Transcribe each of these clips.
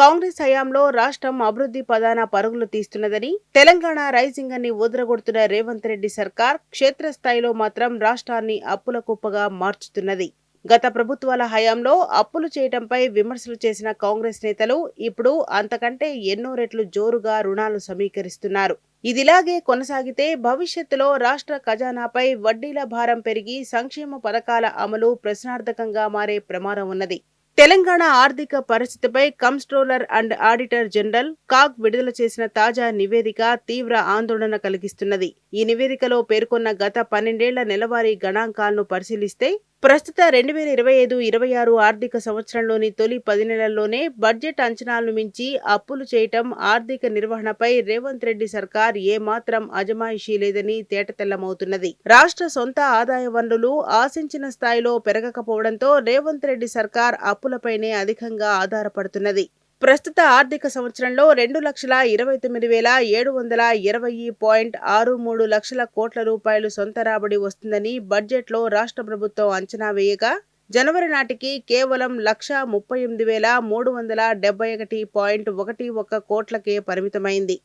కాంగ్రెస్ హయాంలో రాష్ట్రం అభివృద్ధి పదాన పరుగులు తీస్తున్నదని, తెలంగాణ రైజింగ్ అని ఊదరగొడుతున్న రేవంత్ రెడ్డి సర్కార్ క్షేత్రస్థాయిలో మాత్రం రాష్ట్రాన్ని అప్పుల కుప్పగా మార్చుతున్నది. గత ప్రభుత్వాల హయాంలో అప్పులు చేయటంపై విమర్శలు చేసిన కాంగ్రెస్ నేతలు ఇప్పుడు అంతకంటే ఎన్నో రెట్లు జోరుగా రుణాలు సమీకరిస్తున్నారు. ఇదిలాగే కొనసాగితే భవిష్యత్తులో రాష్ట్ర ఖజానాపై వడ్డీల భారం పెరిగి సంక్షేమ పథకాల అమలు ప్రశ్నార్థకంగా మారే ప్రమాదం ఉన్నది. తెలంగాణ ఆర్థిక పరిస్థితిపై comptroller and auditor general CAG విడుదల చేసిన తాజా నివేదిక తీవ్ర ఆందోళన కలిగిస్తున్నది. ఈ నివేదికలో పేర్కొన్న గత 12 ఏళ్ల నెలవారీ గణాంకాలను పరిశీలిస్తే ప్రస్తుత 2025-26 ఆర్థిక సంవత్సరంలోని తొలి 10 నెలల్లోనే బడ్జెట్ అంచనాలను మించి అప్పులు చేయటం ఆర్థిక నిర్వహణపై రేవంత్ రెడ్డి సర్కార్ ఏమాత్రం అజమాయిషీ లేదని తేటతెల్లమవుతున్నది. రాష్ట్ర సొంత ఆదాయ వనరులు ఆశించిన స్థాయిలో పెరగకపోవడంతో రేవంత్ రెడ్డి సర్కార్ అప్పులపైనే అధికంగా ఆధారపడుతున్నది. ప్రస్తుత ఆర్థిక సంవత్సరంలో 2,29,720.63 లక్షల కోట్ల రూపాయలు సొంత రాబడి వస్తుందని బడ్జెట్లో రాష్ట్ర ప్రభుత్వం అంచనా వేయగా, జనవరి నాటికి కేవలం 1,38,371.11 కోట్లకే పరిమితమైంది.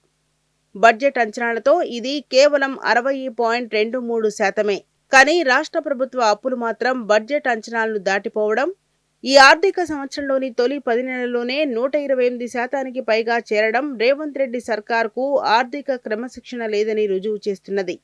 బడ్జెట్ అంచనాలతో ఇది కేవలం 60.23%. కానీ రాష్ట్ర ప్రభుత్వ అప్పులు మాత్రం బడ్జెట్ అంచనాలను దాటిపోవడం, ఈ ఆర్థిక సంవత్సరంలోని తొలి 10 నెలల్లోనే 128% పైగా చేరడం రేవంత్ రెడ్డి సర్కార్కు ఆర్థిక క్రమశిక్షణ లేదని రుజువు చేస్తున్నది.